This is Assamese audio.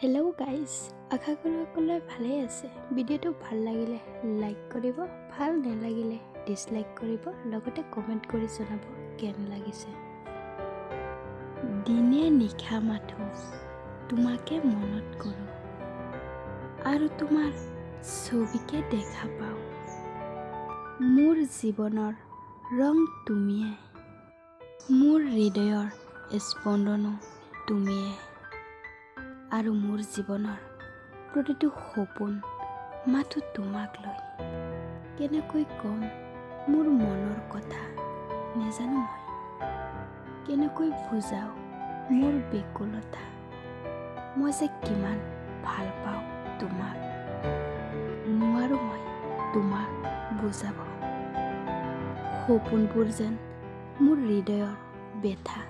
Hello guys, আশা কৰো সকলোৱে ভালে আছে। ভিডিওটো ভাল লাগিলে লাইক কৰিব, ভাল নালাগিলে ডিসলাইক কৰিব, লগতে কমেন্ট কৰি জনাব কেনে লাগিছে। দিনে নিশা মাথো তোমাকে মনত কৰো আৰু তোমাৰ ছবিকে দেখা পাওঁ। মোৰ জীৱনৰ ৰং তুমিয়ে, মোৰ হৃদয়ৰ স্পন্দনো তুমিয়ে, আৰু মোৰ জীৱনৰ প্ৰতিটো সপোন মাথো তোমাক লৈ। কেনেকৈ কম মোৰ মনৰ কথা নেজানো মই, কেনেকৈ বুজাও মোৰ বেকুলতা। মই যে কিমান ভাল পাওঁ তোমাক, নোৱাৰো মই তোমাক বুজাব। সপোনবোৰ যেন মোৰ হৃদয়ৰ ব্যথা।